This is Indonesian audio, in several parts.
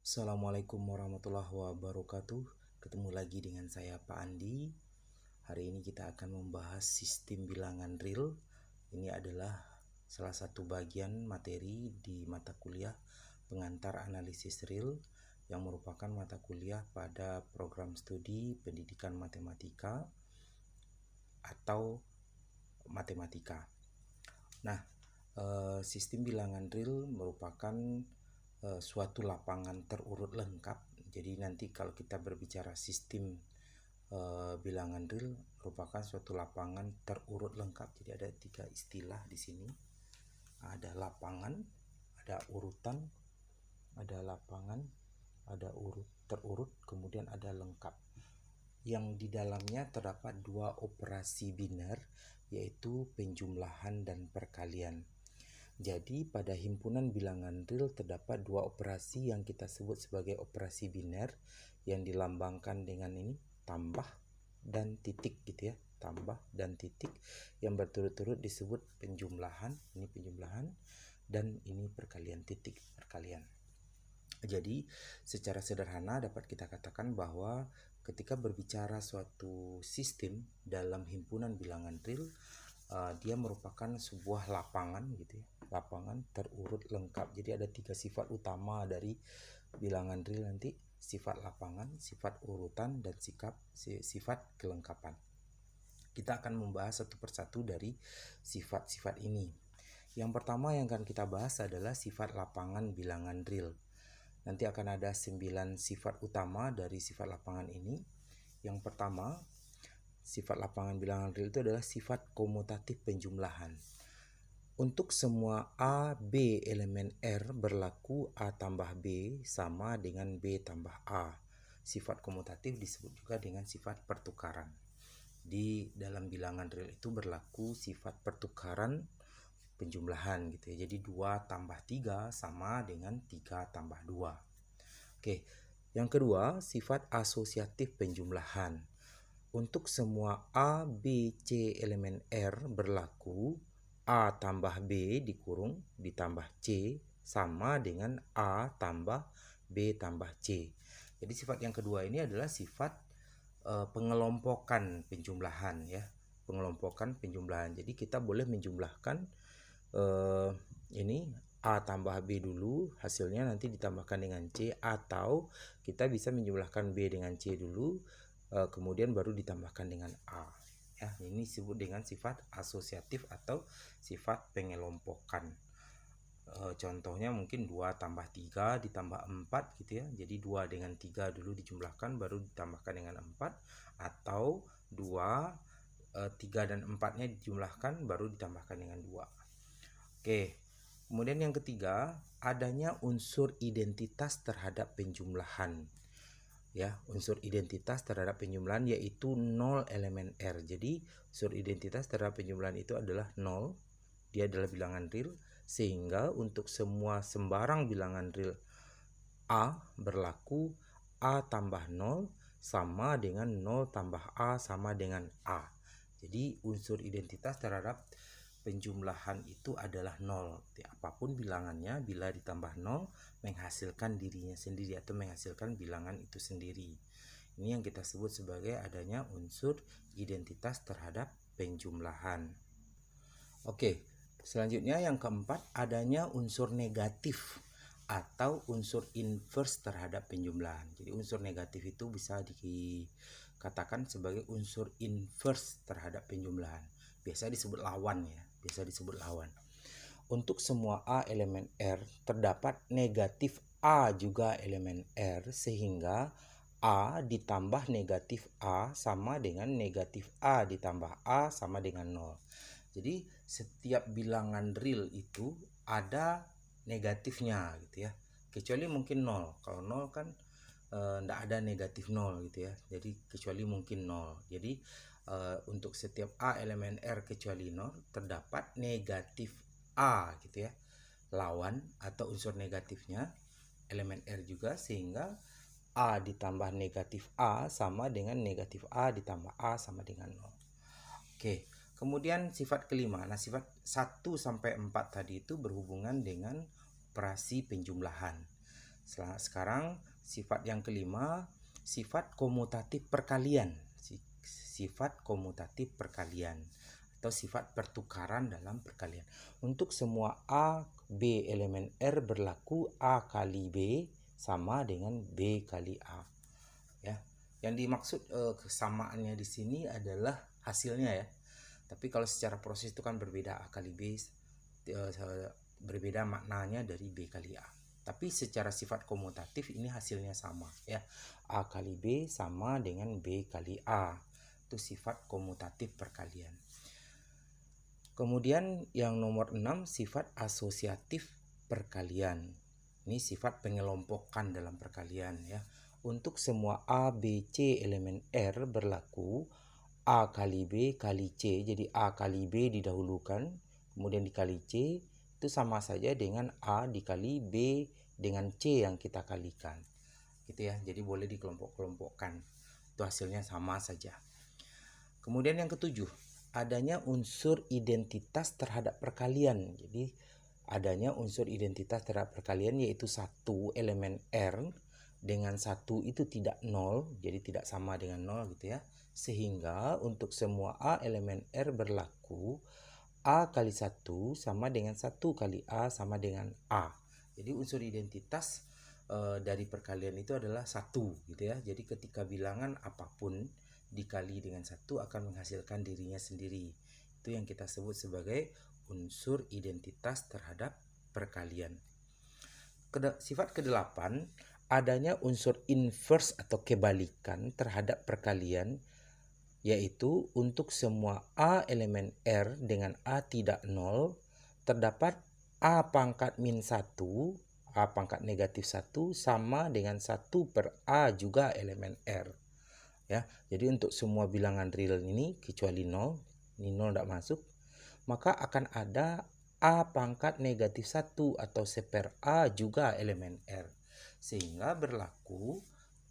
Assalamualaikum warahmatullahi wabarakatuh. Ketemu lagi dengan saya Pak Andi. Hari ini kita akan membahas sistem bilangan real. Ini adalah salah satu bagian materi di mata kuliah pengantar analisis real yang merupakan mata kuliah pada program studi pendidikan matematika atau matematika. Nah, sistem bilangan real merupakan suatu lapangan terurut lengkap. Jadi nanti kalau kita berbicara sistem bilangan real merupakan suatu lapangan terurut lengkap. Jadi ada 3 istilah di sini. Ada lapangan, ada urutan, ada lapangan, ada terurut, kemudian ada lengkap. Yang di dalamnya terdapat 2 operasi biner, yaitu penjumlahan dan perkalian. Jadi pada himpunan bilangan real terdapat 2 operasi yang kita sebut sebagai operasi biner yang dilambangkan dengan ini tambah dan titik gitu ya, tambah dan titik yang berturut-turut disebut penjumlahan, ini penjumlahan, dan ini perkalian, titik perkalian. Jadi secara sederhana dapat kita katakan bahwa ketika berbicara suatu sistem dalam himpunan bilangan real, dia merupakan sebuah lapangan gitu ya, lapangan terurut lengkap. Jadi ada 3 sifat utama dari bilangan real nanti: sifat lapangan, sifat urutan, dan sifat kelengkapan. Kita akan membahas satu persatu dari sifat-sifat ini. Yang pertama yang akan kita bahas adalah sifat lapangan bilangan real. Nanti akan ada 9 sifat utama dari sifat lapangan ini. Yang pertama, sifat lapangan bilangan real itu adalah sifat komutatif penjumlahan. Untuk semua A, B elemen R berlaku A tambah B sama dengan B tambah A. Sifat komutatif disebut juga dengan sifat pertukaran. Di dalam bilangan real itu berlaku sifat pertukaran penjumlahan gitu ya. Jadi 2 tambah 3 sama dengan 3 tambah 2. Oke, yang kedua sifat asosiatif penjumlahan. Untuk semua A, B, C elemen R berlaku A tambah B dikurung ditambah C sama dengan A tambah B tambah C. Jadi sifat yang kedua ini adalah sifat pengelompokan penjumlahan ya, pengelompokan penjumlahan. Jadi kita boleh menjumlahkan ini A tambah B dulu, hasilnya nanti ditambahkan dengan C, atau kita bisa menjumlahkan B dengan C dulu, kemudian baru ditambahkan dengan A. Ya, ini disebut dengan sifat asosiatif atau sifat pengelompokan. Contohnya mungkin 2 tambah 3 ditambah 4 gitu ya. Jadi 2 dengan 3 dulu dijumlahkan baru ditambahkan dengan 4, atau 2 3 dan 4-nya dijumlahkan baru ditambahkan dengan 2. Oke. Kemudian yang ketiga, adanya unsur identitas terhadap penjumlahan. Ya, unsur identitas terhadap penjumlahan yaitu 0 elemen R. Jadi unsur identitas terhadap penjumlahan itu adalah 0. Dia adalah bilangan real, sehingga untuk semua sembarang bilangan real A berlaku A tambah 0 sama dengan 0 tambah A sama dengan A. Jadi unsur identitas terhadap penjumlahan itu adalah 0. Apapun bilangannya, bila ditambah 0 menghasilkan dirinya sendiri atau menghasilkan bilangan itu sendiri. Ini yang kita sebut sebagai adanya unsur identitas terhadap penjumlahan. Oke, selanjutnya yang keempat, adanya unsur negatif atau unsur inverse terhadap penjumlahan. Jadi unsur negatif itu bisa dikatakan sebagai unsur inverse terhadap penjumlahan. Biasa disebut lawan ya, biasa disebut lawan. Untuk semua A elemen R terdapat negatif A juga elemen R, sehingga A ditambah negatif A sama dengan negatif A ditambah A sama dengan 0. Jadi setiap bilangan real itu ada negatifnya gitu ya. Kecuali mungkin 0. Kalau 0 kan tidak ada negatif 0 gitu ya. Jadi kecuali mungkin 0. Jadi untuk setiap A elemen R kecuali 0 terdapat negatif A gitu ya, lawan atau unsur negatifnya elemen R juga, sehingga A ditambah negatif A sama dengan negatif A ditambah A sama dengan 0. Oke, kemudian sifat kelima. Nah, sifat 1 sampai 4 tadi itu berhubungan dengan operasi penjumlahan. Sekarang sifat yang kelima, sifat komutatif perkalian. Sifat komutatif perkalian atau sifat pertukaran dalam perkalian. Untuk semua A, B elemen R berlaku A kali B sama dengan B kali A. Ya, yang dimaksud kesamaannya di sini adalah hasilnya ya. Tapi kalau secara proses itu kan berbeda, A kali B berbeda maknanya dari B kali A. Tapi secara sifat komutatif ini hasilnya sama ya. A kali B sama dengan B kali A. Itu sifat komutatif perkalian. Kemudian yang nomor 6, sifat asosiatif perkalian. Ini sifat pengelompokan dalam perkalian ya. Untuk semua A, B, C elemen R berlaku A kali B kali C. Jadi A kali B didahulukan, kemudian dikali C, itu sama saja dengan A dikali B dengan C yang kita kalikan. Gitu ya. Jadi boleh dikelompok-kelompokkan. Itu hasilnya sama saja. Kemudian yang ketujuh, adanya unsur identitas terhadap perkalian. Jadi adanya unsur identitas terhadap perkalian yaitu satu elemen R dengan satu itu tidak nol, jadi tidak sama dengan nol gitu ya. Sehingga untuk semua A elemen R berlaku A kali 1 sama dengan 1 kali A sama dengan A. Jadi unsur identitas dari perkalian itu adalah 1 gitu ya. Jadi ketika bilangan apapun dikali dengan 1 akan menghasilkan dirinya sendiri. Itu yang kita sebut sebagai unsur identitas terhadap perkalian. Sifat ke-8, adanya unsur inverse atau kebalikan terhadap perkalian, yaitu untuk semua A elemen R dengan A tidak nol terdapat A pangkat min 1, A pangkat negatif 1 sama dengan 1 per A juga elemen R. Ya, jadi untuk semua bilangan real ini kecuali 0, ini 0 tidak masuk, maka akan ada A pangkat negatif 1 atau seper A juga elemen R. Sehingga berlaku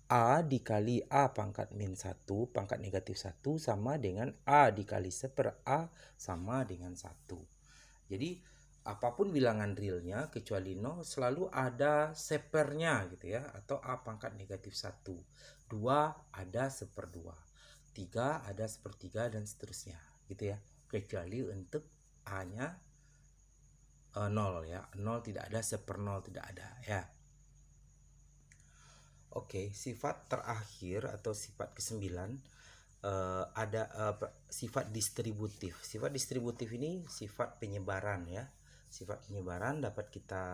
A dikali A pangkat min 1 pangkat negatif 1 sama dengan A dikali seper A sama dengan 1. Jadi apapun bilangan realnya kecuali 0 selalu ada sepernya gitu ya, atau A pangkat negatif 1. 2 ada seper 2. 3 ada sepertiga dan seterusnya gitu ya. Kecuali untuk A-nya 0 ya. 0 tidak ada, seper 0 tidak ada ya. Oke, sifat terakhir atau sifat ke-9 ada sifat distributif. Sifat distributif ini sifat penyebaran ya. Sifat penyebaran dapat kita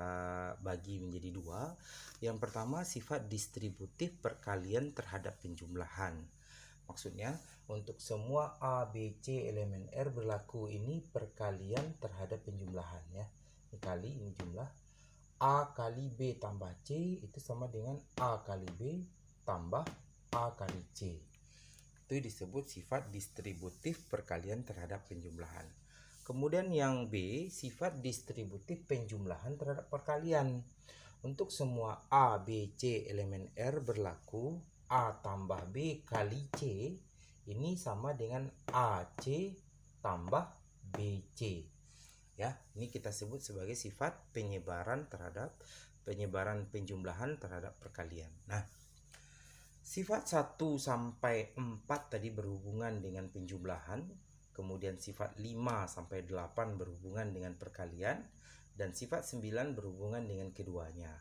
bagi menjadi dua. Yang pertama sifat distributif perkalian terhadap penjumlahan. Maksudnya untuk semua A, B, C elemen R berlaku ini perkalian terhadap penjumlahan ya. Dikali ini jumlah A kali B tambah C itu sama dengan A kali B tambah A kali C. Itu disebut sifat distributif perkalian terhadap penjumlahan. Kemudian yang B, sifat distributif penjumlahan terhadap perkalian. Untuk semua A, B, C elemen R berlaku A tambah B kali C ini sama dengan AC tambah BC. Ya, ini kita sebut sebagai sifat penyebaran penjumlahan terhadap perkalian. Nah, sifat 1 sampai 4 tadi berhubungan dengan penjumlahan, kemudian sifat 5 sampai 8 berhubungan dengan perkalian, dan sifat 9 berhubungan dengan keduanya.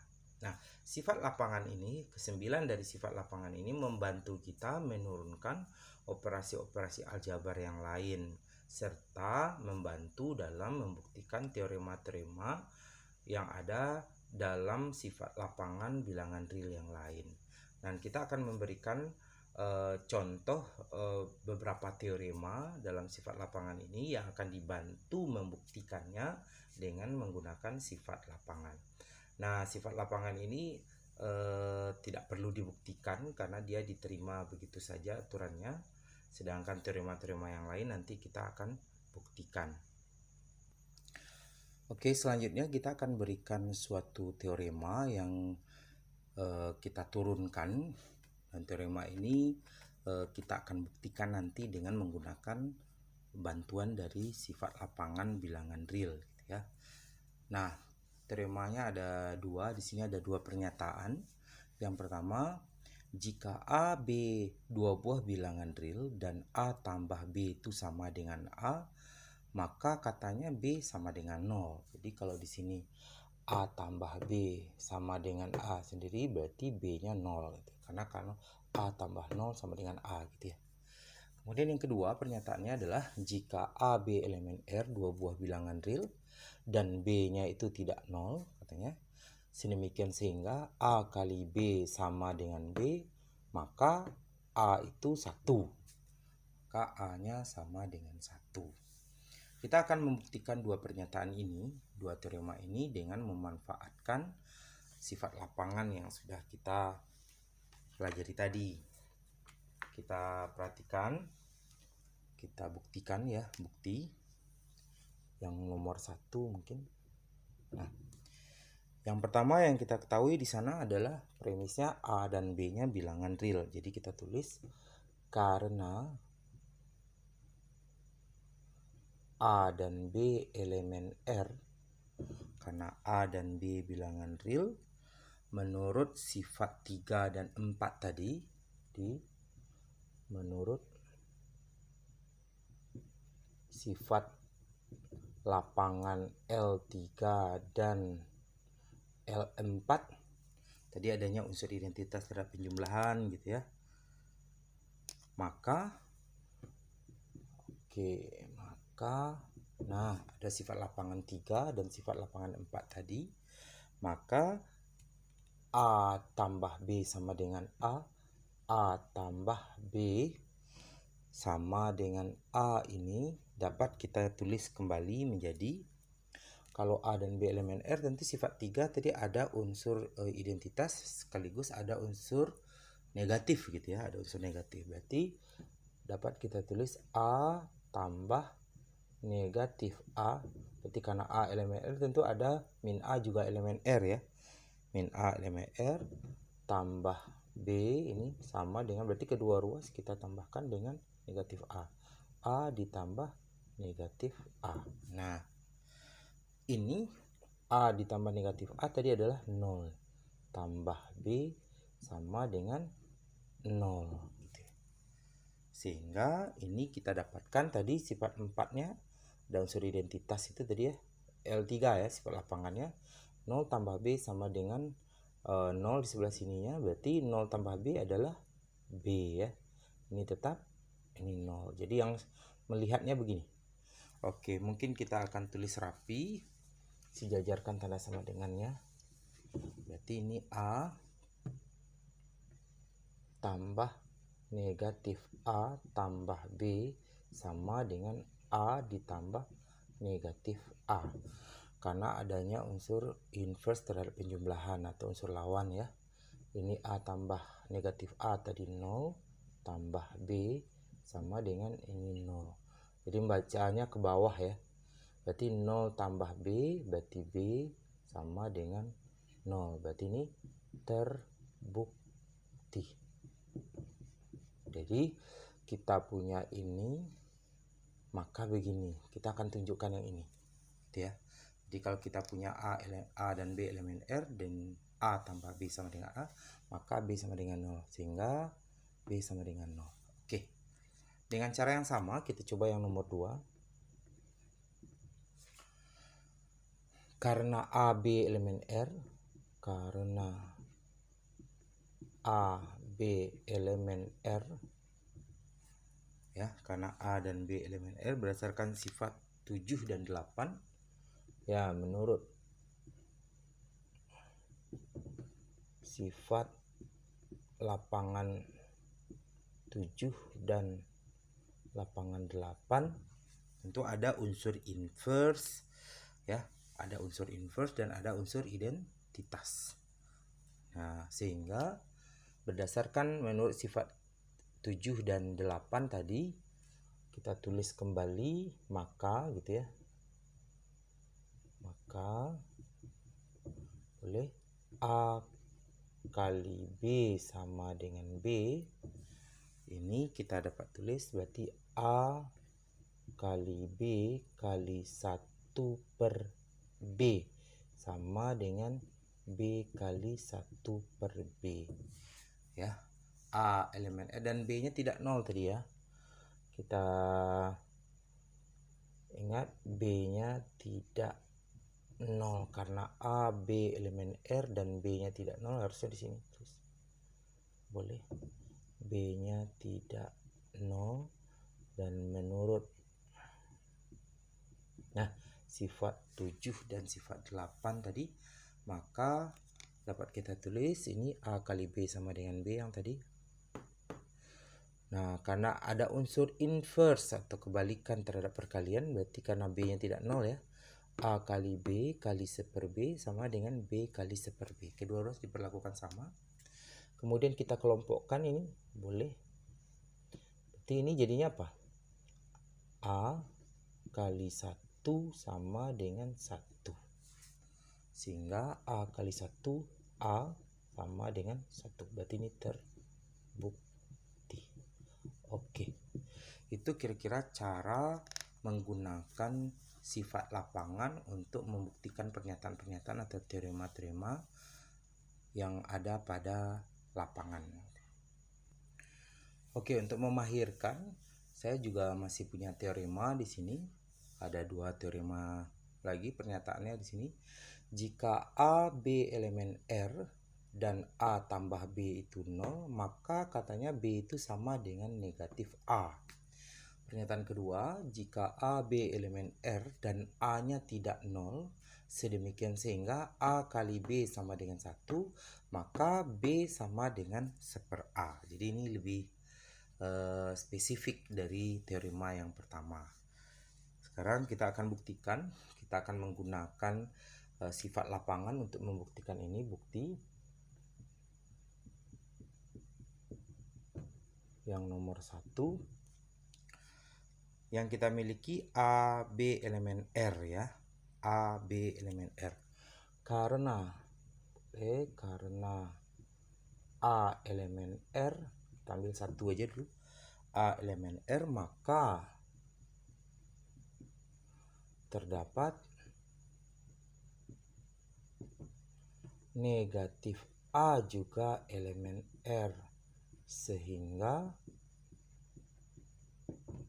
Nah, sifat lapangan ini, ke-9 dari sifat lapangan ini membantu kita menurunkan operasi-operasi aljabar yang lain, serta membantu dalam membuktikan teorema-teorema yang ada dalam sifat lapangan bilangan real yang lain. Dan kita akan memberikan contoh beberapa teorema dalam sifat lapangan ini yang akan dibantu membuktikannya dengan menggunakan sifat lapangan. Nah, sifat lapangan ini tidak perlu dibuktikan karena dia diterima begitu saja aturannya. Sedangkan teorema-teorema yang lain nanti kita akan buktikan. Oke, selanjutnya kita akan berikan suatu teorema yang kita turunkan, dan teorema ini kita akan buktikan nanti dengan menggunakan bantuan dari sifat lapangan bilangan real gitu ya. Nah, teoremanya ada dua. Di sini ada dua pernyataan. Yang pertama, jika A, B dua buah bilangan real dan A tambah B itu sama dengan A, maka katanya B sama dengan 0. Jadi kalau di sini A tambah B sama dengan A sendiri, berarti B-nya 0 gitu. Karena A tambah 0 sama dengan A gitu ya. Kemudian yang kedua pernyataannya adalah jika A, B elemen R dua buah bilangan real dan B-nya itu tidak 0 katanya. Sedemikian sehingga A kali B sama dengan B, maka A itu 1. Maka A-nya sama dengan 1. Kita akan membuktikan dua pernyataan ini, dua teorema ini dengan memanfaatkan sifat lapangan yang sudah kita pelajari tadi. Kita perhatikan, kita buktikan ya, bukti yang nomor 1 mungkin. Nah, yang pertama yang kita ketahui di sana adalah premisnya A dan B-nya bilangan real. Jadi kita tulis karena A dan B elemen R, karena A dan B bilangan real, menurut sifat 3 dan 4 tadi, menurut sifat lapangan L3 dan L4, tadi adanya unsur identitas terhadap penjumlahan gitu ya. Maka nah ada sifat lapangan 3 dan sifat lapangan 4 tadi, maka A tambah B sama dengan A tambah B sama dengan A ini dapat kita tulis kembali menjadi, kalau A dan B elemen R tentu sifat 3 tadi ada unsur identitas sekaligus ada unsur negatif gitu ya, ada unsur negatif. Berarti dapat kita tulis A tambah negatif A. Berarti karena A elemen R tentu ada min A juga elemen R ya. Min A elemen R tambah B ini sama dengan, berarti kedua ruas kita tambahkan dengan negatif A. A ditambah negatif A. Nah, ini A ditambah negatif A tadi adalah 0. Tambah B sama dengan 0. Sehingga ini kita dapatkan tadi sifat 4-nya ada unsur identitas itu tadi ya, L3 ya, sifat lapangannya 0 tambah B sama dengan 0 di sebelah sininya, berarti 0 tambah B adalah B ya. Ini tetap, ini 0. Jadi yang melihatnya begini. Oke, mungkin kita akan tulis rapi, sejajarkan tanda sama dengannya. Berarti ini A tambah negatif A tambah B sama dengan A ditambah negatif A. Karena adanya unsur inverse terhadap penjumlahan atau unsur lawan ya. Ini A tambah negatif A tadi 0 tambah B sama dengan ini 0. Jadi bacanya ke bawah ya. Berarti 0 tambah B berarti B sama dengan 0. Berarti ini terbukti. Jadi kita punya ini, maka begini, kita akan tunjukkan yang ini gitu ya. Jadi kalau kita punya A dan B elemen R dan A tambah B sama dengan A, maka B sama dengan 0, sehingga B sama dengan 0. Oke, dengan cara yang sama kita coba yang nomor 2. Karena A, B elemen R, karena A, B elemen R ya, karena A dan B elemen R berdasarkan sifat 7 dan 8 ya, menurut sifat lapangan 7 dan lapangan 8 tentu ada unsur inverse ya, ada unsur inverse dan ada unsur identitas. Nah, sehingga berdasarkan menurut sifat 7 dan 8 tadi kita tulis kembali, maka gitu ya, maka boleh A kali B sama dengan B, ini kita dapat tulis berarti A kali B kali 1 per B sama dengan B kali 1 per B. Ya, A elemen R dan B nya tidak 0 tadi ya. Kita ingat B nya tidak 0 karena A, B elemen R dan B nya tidak 0, harusnya di sini terus. Boleh. B nya tidak 0 dan menurut sifat 7 dan sifat 8 tadi, maka dapat kita tulis ini A kali B sama dengan B yang tadi. Nah, karena ada unsur inverse atau kebalikan terhadap perkalian, berarti karena B nya tidak 0 ya, A kali B kali 1 per B sama dengan B kali 1 per B. Kedua ruas diperlakukan sama. Kemudian kita kelompokkan ini, boleh. Berarti ini jadinya apa? A kali 1 sama dengan 1. Sehingga A kali 1 A sama dengan 1. Berarti ini terbukti. Oke. Itu kira-kira cara menggunakan sifat lapangan untuk membuktikan pernyataan-pernyataan atau teorema-teorema yang ada pada lapangan. Oke, untuk memahirkan, saya juga masih punya teorema di sini. Ada 2 teorema lagi pernyataannya di sini. Jika A, B elemen R dan A tambah B itu 0, maka katanya B itu sama dengan negatif A. Pernyataan kedua, jika A, B elemen R dan A-nya tidak 0, sedemikian sehingga A kali B sama dengan 1, maka B sama dengan 1 per A. Jadi ini lebih spesifik dari teorema yang pertama. Sekarang kita akan buktikan, kita akan menggunakan sifat lapangan untuk membuktikan ini. Bukti yang nomor 1, yang kita miliki A, B elemen R ya, A, B elemen R. Karena A elemen R, kita ambil 1 aja dulu, A elemen R, maka terdapat negatif A juga elemen R, sehingga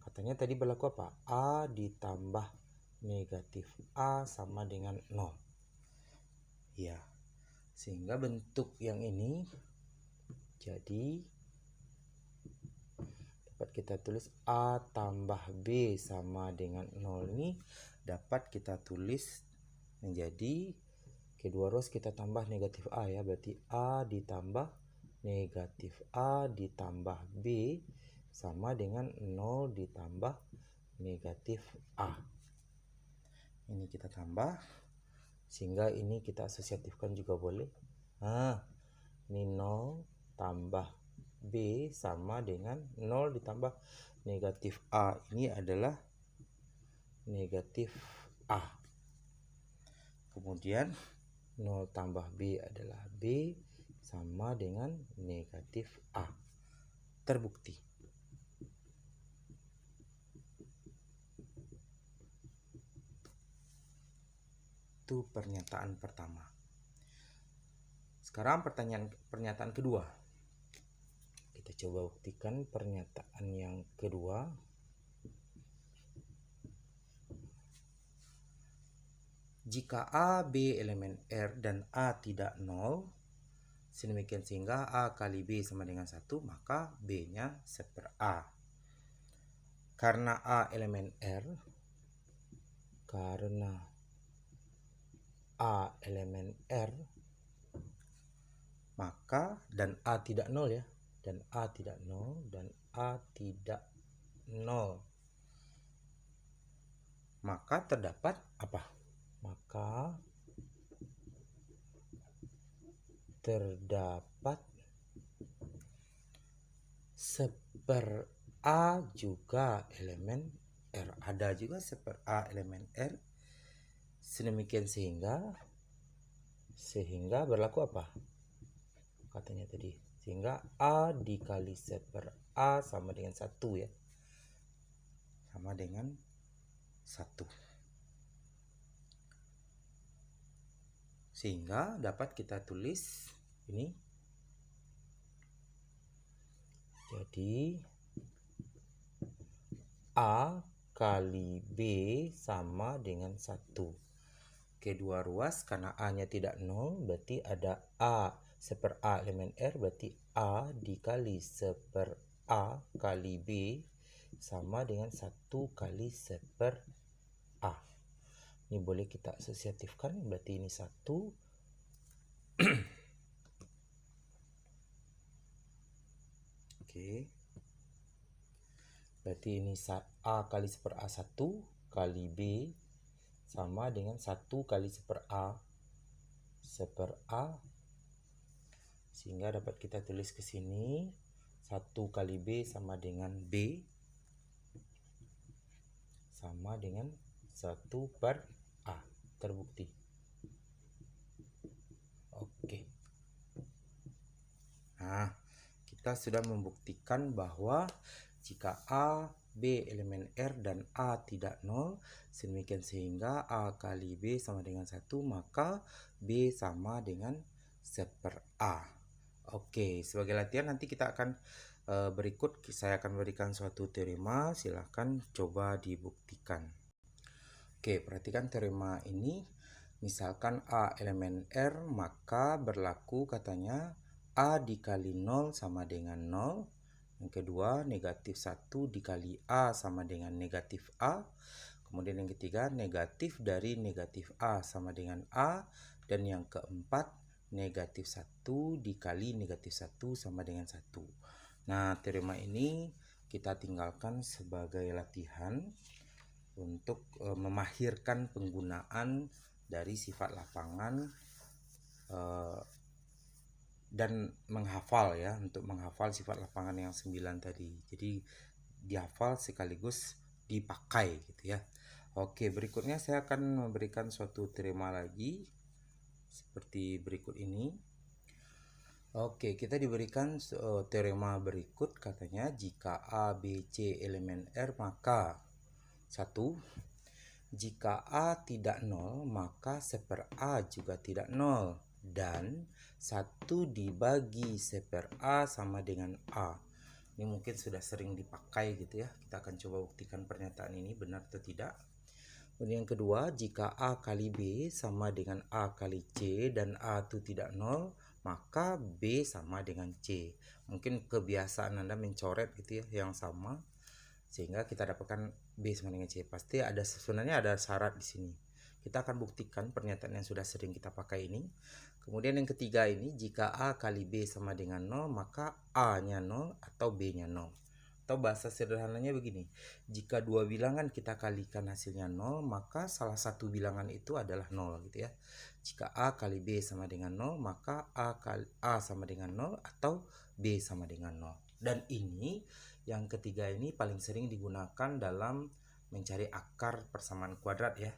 katanya tadi berlaku apa? A ditambah negatif A sama dengan 0. Ya, sehingga bentuk yang ini jadi dapat kita tulis A tambah B sama dengan 0. Ini dapat kita tulis menjadi kedua ruas kita tambah negatif A ya, berarti A ditambah negatif A ditambah B sama dengan 0 ditambah negatif A. Ini kita tambah, sehingga ini kita asosiatifkan juga boleh. Nah, ini 0 tambah B sama dengan 0 ditambah negatif A. Ini adalah negatif A. Kemudian 0 tambah B adalah B sama dengan negatif A. Terbukti. Itu pernyataan pertama. Sekarang pernyataan kedua. Kita coba buktikan pernyataan yang kedua. Jika A, B elemen R dan A tidak 0, sedemikian sehingga A kali B sama dengan 1, maka B-nya 1 per A. Karena A elemen R, maka dan A tidak 0 ya, dan A tidak 0 dan A tidak 0, maka terdapat apa? Maka terdapat 1 per A juga elemen R. Ada juga 1 per A elemen R. Sedemikian sehingga berlaku apa? Katanya tadi, sehingga A dikali 1 per A sama dengan 1 ya. Sama dengan 1. Sehingga dapat kita tulis ini. Jadi A kali B sama dengan 1. Oke, 2 ruas karena A-nya tidak 0, berarti ada A seper A elemen R, berarti A dikali seper A kali B sama dengan 1 kali seper A. Ini boleh kita asosiatifkan, berarti ini 1. Oke. Berarti ini A kali seper A 1 kali B sama dengan 1 kali seper A sehingga dapat kita tulis ke sini 1 kali B sama dengan B sama dengan 1 per A. Terbukti. Oke. Nah, kita sudah membuktikan bahwa jika A, B elemen R dan A tidak 0, sedemikian sehingga A kali B sama dengan 1, maka B sama dengan seper A. Oke, sebagai latihan nanti kita akan berikut saya akan berikan suatu teorema, silahkan coba dibuktikan. Oke, perhatikan teorema ini. Misalkan A elemen R, maka berlaku katanya A dikali 0 sama dengan 0. Yang kedua, negatif 1 dikali A sama dengan negatif A. Kemudian yang ketiga, negatif dari negatif A sama dengan A. Dan yang keempat, negatif 1 dikali negatif 1 sama dengan 1. Nah, teorema ini kita tinggalkan sebagai latihan untuk memahirkan penggunaan dari sifat lapangan dan menghafal ya, untuk menghafal sifat lapangan yang 9 tadi. Jadi dihafal sekaligus dipakai gitu ya. Oke, berikutnya saya akan memberikan suatu teorema lagi seperti berikut ini. Oke, kita diberikan teorema berikut, katanya jika A, B, C elemen R, maka 1. Jika A tidak 0, maka seper A juga tidak 0. Dan 1 dibagi seper A sama dengan A. Ini mungkin sudah sering dipakai gitu ya. Kita akan coba buktikan pernyataan ini benar atau tidak. Kemudian yang kedua, jika A kali B sama dengan A kali C dan A itu tidak 0, maka B sama dengan C. Mungkin kebiasaan Anda mencoret gitu ya, yang sama. Sehingga kita dapatkan B sama dengan C. Pasti ada, sebenarnya ada syarat di sini. Kita akan buktikan pernyataan yang sudah sering kita pakai ini. Kemudian yang ketiga ini, jika A kali B sama dengan 0, maka A-nya 0 atau B-nya 0. Atau bahasa sederhananya begini, jika dua bilangan kita kalikan hasilnya 0, maka salah satu bilangan itu adalah 0 gitu ya. Jika A kali B sama dengan 0, maka A sama dengan 0 atau B sama dengan 0. Dan ini, yang ketiga ini paling sering digunakan dalam mencari akar persamaan kuadrat ya.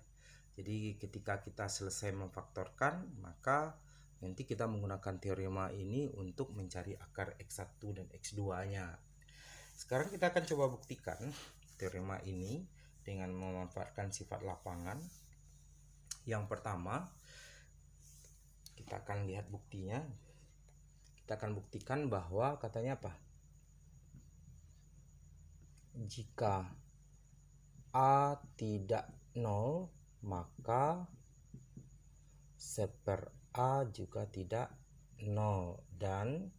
Jadi ketika kita selesai memfaktorkan, maka nanti kita menggunakan teorema ini untuk mencari akar X1 dan X2-nya. Sekarang kita akan coba buktikan teorema ini dengan memanfaatkan sifat lapangan. Yang pertama, kita akan lihat buktinya. Kita akan buktikan bahwa katanya apa? Jika A tidak 0, maka seper A juga tidak 0. Dan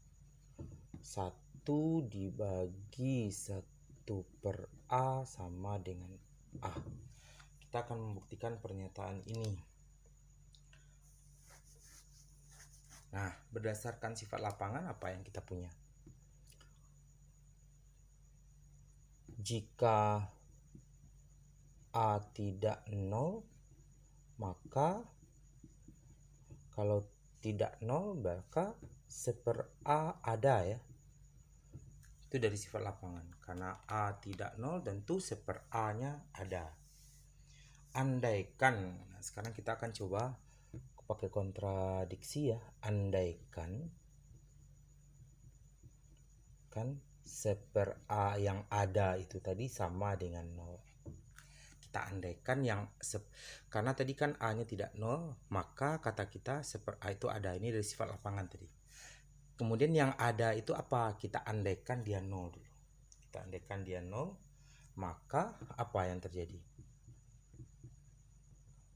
1 dibagi 1 per A sama dengan A. Kita akan membuktikan pernyataan ini. Nah, berdasarkan sifat lapangan apa yang kita punya? Jika A tidak 0, maka kalau tidak 0 maka seper A ada ya. Itu dari sifat lapangan. Karena A tidak 0, tentu seper A-nya ada. Andaikan, nah sekarang kita akan coba pakai kontradiksi ya. Andaikan kan seper A yang ada itu tadi sama dengan 0. kita andaikan karena tadi kan A nya tidak 0, maka kata kita seper A itu ada, ini dari sifat lapangan tadi. Kemudian yang ada itu apa? Kita andaikan dia 0 dulu. Kita andaikan dia 0, maka apa yang terjadi?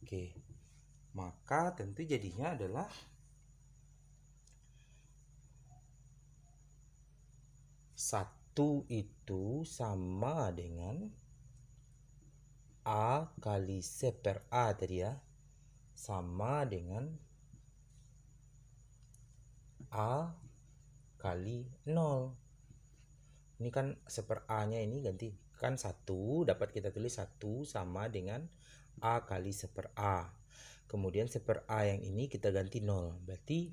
Oke, maka tentu jadinya adalah satu itu sama dengan A kali seper A tadi ya, sama dengan A kali 0. Ini kan seper A nya ini ganti kan 1, dapat kita tulis 1 sama dengan A kali seper A. Kemudian seper A yang ini kita ganti 0, berarti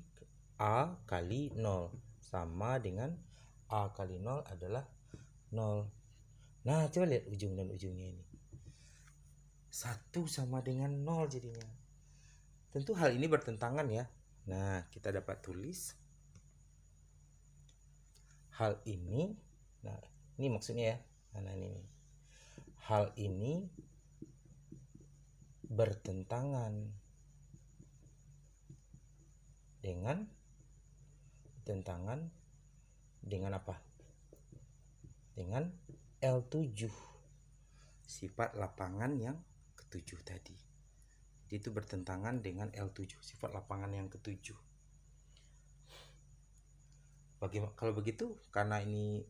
A kali 0 sama dengan A kali 0 adalah 0. Nah, coba lihat ujung dan ujungnya ini. 1 sama dengan 0 jadinya. Tentu hal ini bertentangan ya. Nah, kita dapat tulis hal ini. Nah, ini maksudnya ya. Nah, ini. Hal ini bertentangan dengan apa? Dengan L7. Sifat lapangan yang ketujuh tadi. Itu bertentangan dengan L7, sifat lapangan yang ketujuh. Kalau begitu, karena ini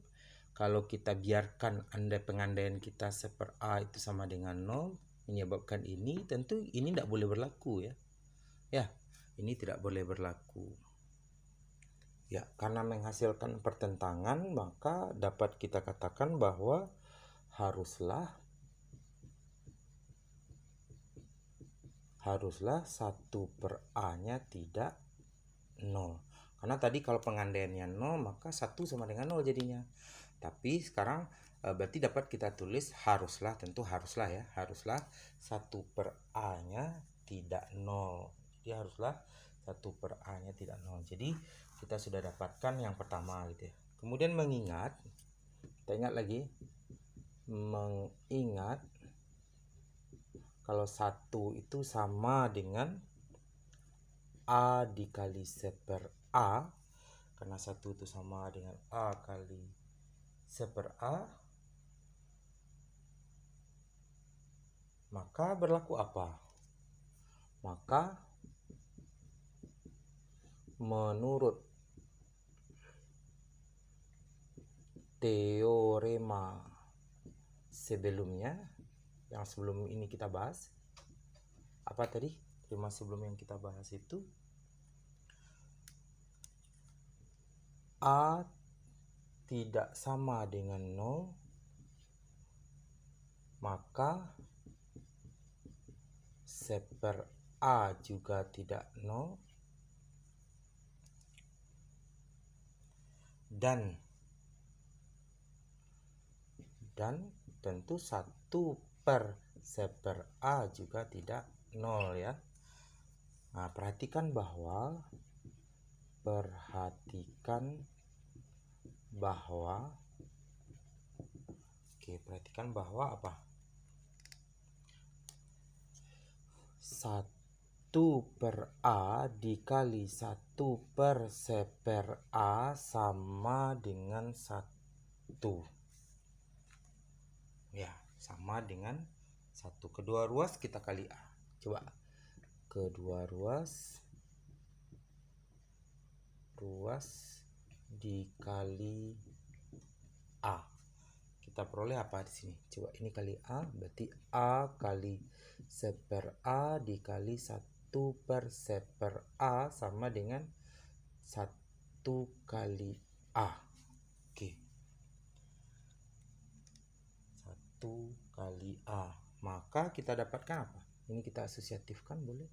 kalau kita biarkan pengandaian kita seper A itu sama dengan 0, menyebabkan ini, tentu ini tidak boleh berlaku ya. Ya, ini tidak boleh berlaku. Ya, karena menghasilkan pertentangan, maka dapat kita katakan bahwa haruslah 1/A-nya tidak 0. Karena tadi kalau pengandaiannya 0, maka 1 sama dengan 0 jadinya. Tapi sekarang berarti dapat kita tulis haruslah 1/A-nya tidak 0. Jadi haruslah 1/A-nya tidak 0. Jadi kita sudah dapatkan yang pertama gitu ya. Kemudian mengingat kalau 1 itu sama dengan A dikali seper A, karena 1 itu sama dengan A kali seper A, maka berlaku apa? Maka menurut teorema sebelumnya, yang sebelum ini kita bahas, apa tadi? Teorema sebelum yang kita bahas itu, A tidak sama dengan 0, maka seper A juga tidak 0, dan tentu 1/seper A juga tidak 0 ya. Nah, perhatikan bahwa apa? 1/A dikali 1/seper A sama dengan 1. Ya, sama dengan 1. Kedua ruas kita kali A. Coba. Kedua ruas dikali A. Kita peroleh apa di sini? Coba ini kali A, berarti A kali seper A dikali 1/seper A sama dengan 1 kali A. Oke. 1 kali A. Maka kita dapatkan apa? Ini kita asosiatifkan boleh.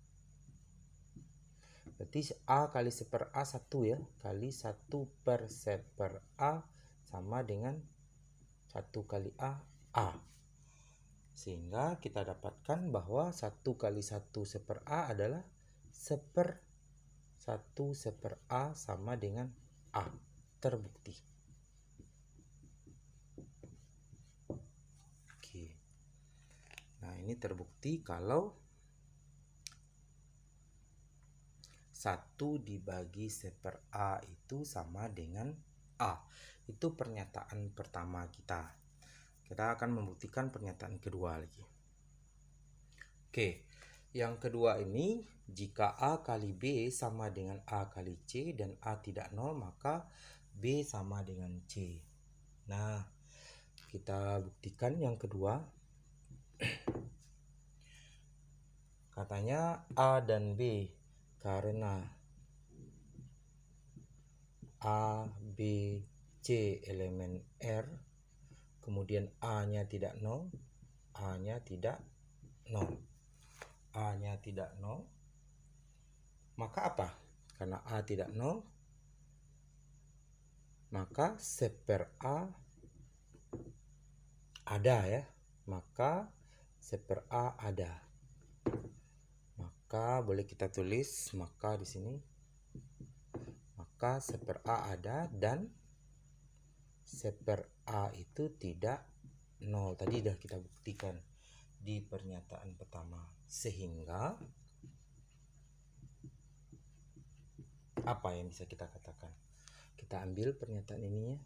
Berarti A kali seper A 1 ya. Kali 1/seper A sama dengan 1 kali A. Sehingga kita dapatkan bahwa 1 kali 1/seper A adalah 1/seper A sama dengan A. Terbukti. Oke. Nah, ini terbukti kalau 1 dibagi 1/A itu sama dengan A. Itu pernyataan pertama kita. Kita akan membuktikan pernyataan kedua lagi. Oke, yang kedua ini, jika A kali B sama dengan A kali C dan A tidak 0, maka B sama dengan C. Nah, kita buktikan yang kedua. Katanya A dan B karena A, B, C elemen R, kemudian A-nya tidak 0, A-nya tidak 0. A-nya tidak 0, maka apa? Karena A tidak 0, maka 1/A ada ya. Maka 1/A ada. Maka boleh kita tulis maka di sini. Maka 1/A ada dan 1/A itu tidak 0. Tadi sudah kita buktikan di pernyataan pertama. Sehingga apa yang bisa kita katakan? Kita ambil pernyataan ini ya.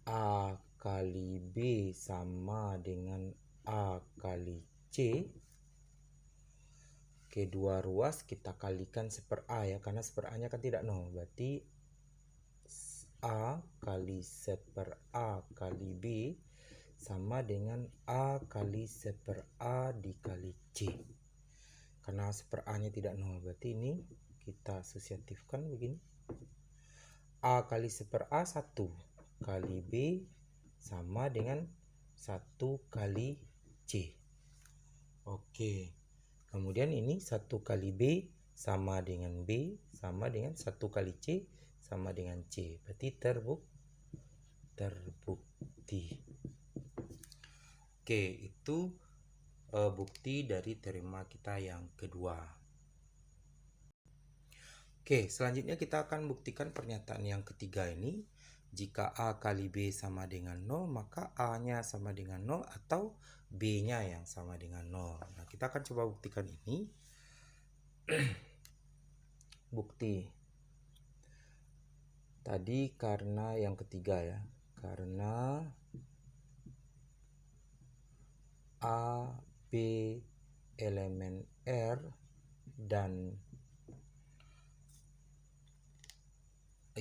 A kali B sama dengan A kali C. Kedua ruas kita kalikan 1/A ya, karena 1/A-nya kan tidak 0. Berarti A kali 1/A kali B sama dengan A kali 1/A dikali C. Karena 1/A-nya tidak 0, berarti ini kita asosiatifkan begini. A kali 1/A 1 kali B sama dengan 1 kali C. Oke. Kemudian ini 1 kali B sama dengan B sama dengan 1 kali C sama dengan C. Berarti terbukti. Oke, itu bukti dari teorema kita yang kedua. Oke, selanjutnya kita akan buktikan pernyataan yang ketiga ini. Jika A kali B sama dengan 0, maka A-nya sama dengan 0 atau B-nya yang sama dengan 0. Nah, kita akan coba buktikan ini. Bukti. Tadi karena yang ketiga ya. Karena A, B elemen R dan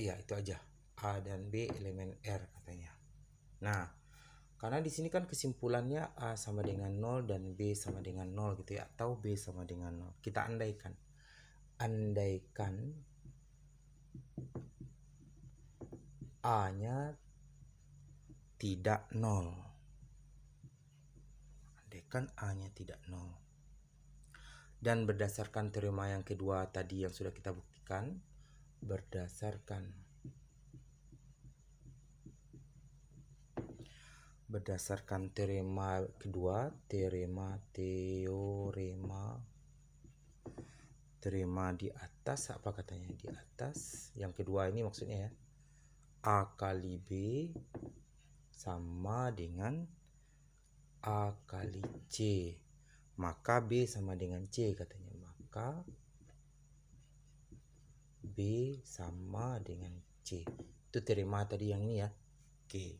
iya itu aja. A dan B elemen R katanya. Nah, karena di sini kan kesimpulannya A sama dengan 0 dan B sama dengan 0 gitu ya, atau B sama dengan 0. Kita andaikan. Andaikan A-nya tidak 0. Andaikan A-nya tidak 0. Dan berdasarkan teorema yang kedua tadi yang sudah kita buktikan, berdasarkan teorema kedua, teorema di atas, apa katanya di atas, yang kedua ini maksudnya ya, A kali B sama dengan A kali C, maka B sama dengan C katanya, maka B sama dengan C. Itu teorema tadi yang ini ya. Oke.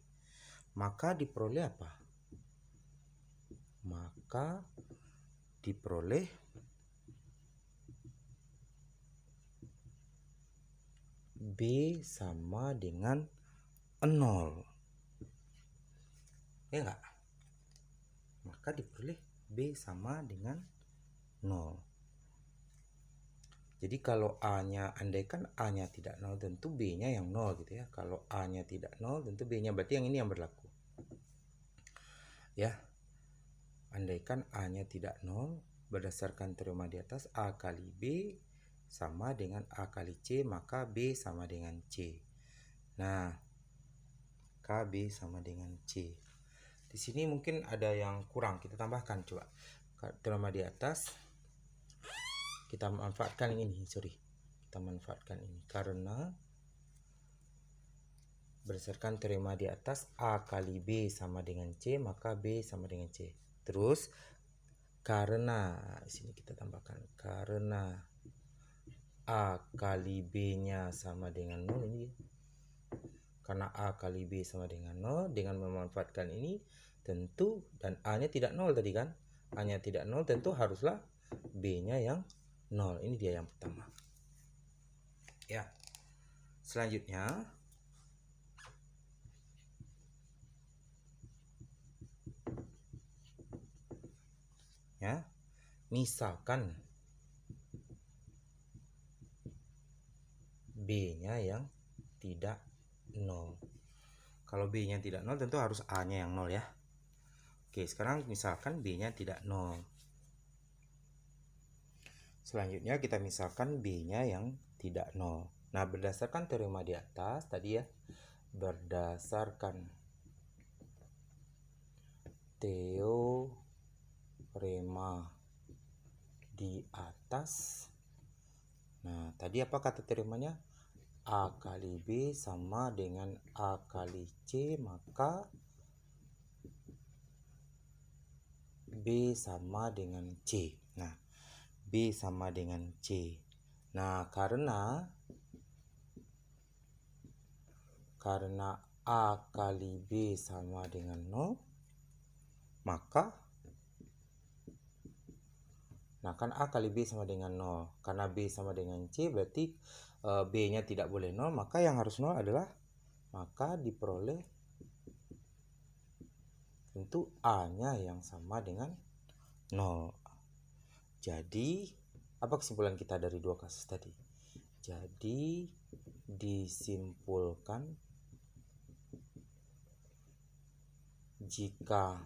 Maka diperoleh apa? Maka diperoleh B sama dengan 0. Ya enggak? Maka diperoleh B sama dengan 0. Jadi kalau A-nya, andaikan A-nya tidak 0, tentu B-nya yang 0 gitu ya. Kalau A-nya tidak 0, tentu B-nya, berarti yang ini yang berlaku. Ya. Andaikan A-nya tidak 0, berdasarkan teorema di atas, A kali B sama dengan A kali C, maka B sama dengan C. Nah, maka B sama dengan C. Di sini mungkin ada yang kurang, kita tambahkan coba. Teorema di atas, kita manfaatkan ini, kita manfaatkan ini karena berdasarkan teorema di atas A kali B sama dengan C, maka B sama dengan C. Terus karena di sini kita tambahkan karena A kali B-nya sama dengan 0 ini. Karena A kali B sama dengan 0, dengan memanfaatkan ini tentu, dan A-nya tidak 0 tadi kan. A-nya tidak 0, tentu haruslah B-nya yang 0. Ini dia yang pertama. Ya. Selanjutnya ya, misalkan B-nya yang tidak 0. Kalau B-nya tidak 0, tentu harus A-nya yang 0 ya. Oke, sekarang misalkan B-nya tidak 0. Selanjutnya kita misalkan B-nya yang tidak 0. Nah, berdasarkan teorema di atas tadi ya, berdasarkan teorema di atas. Nah, tadi apa kata teoremanya? A kali B sama dengan A kali C, maka B sama dengan C. Nah, B sama dengan C. Nah, karena A kali B sama dengan 0, maka kan A kali B sama dengan 0. Karena B sama dengan C, berarti B-nya tidak boleh 0, maka yang harus 0 adalah, maka diperoleh tentu A-nya yang sama dengan 0. Jadi, apa kesimpulan kita dari dua kasus tadi? Jadi, disimpulkan jika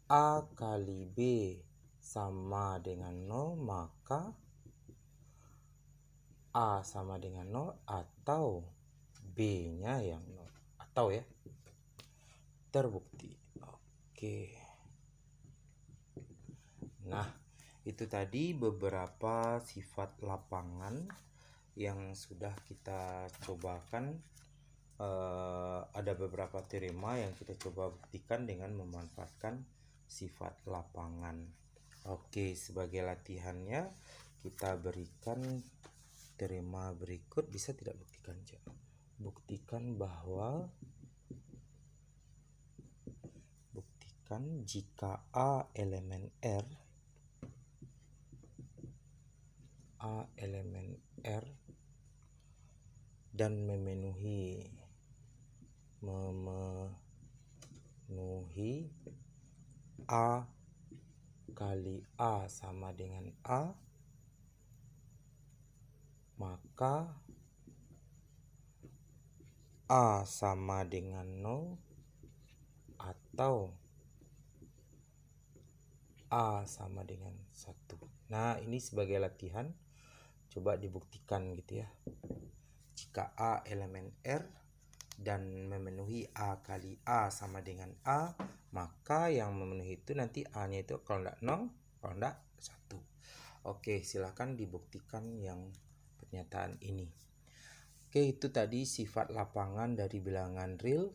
A kali B sama dengan 0, maka A sama dengan 0 atau B-nya yang 0. Atau ya, terbukti. Oke. Nah, itu tadi beberapa sifat lapangan yang sudah kita cobakan. Ada beberapa teorema yang kita coba buktikan dengan memanfaatkan sifat lapangan. Oke, sebagai latihannya kita berikan teorema berikut. Bisa tidak buktikan? Buktikan bahwa jika A elemen R dan memenuhi A kali A sama dengan A, maka A sama dengan 0 atau A sama dengan 1. Nah, ini sebagai latihan, coba dibuktikan gitu ya. Jika A elemen R dan memenuhi A kali A sama dengan A, maka yang memenuhi itu nanti A-nya itu kalau enggak 0, kalau enggak 1. Oke, silahkan dibuktikan yang pernyataan ini. Oke, itu tadi sifat lapangan dari bilangan real.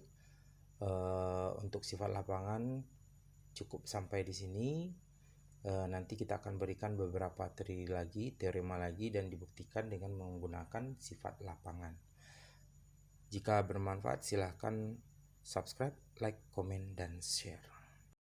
Untuk sifat lapangan cukup sampai di sini. Nanti kita akan berikan beberapa teorema lagi dan dibuktikan dengan menggunakan sifat lapangan. Jika bermanfaat, silahkan subscribe, like, komen, dan share.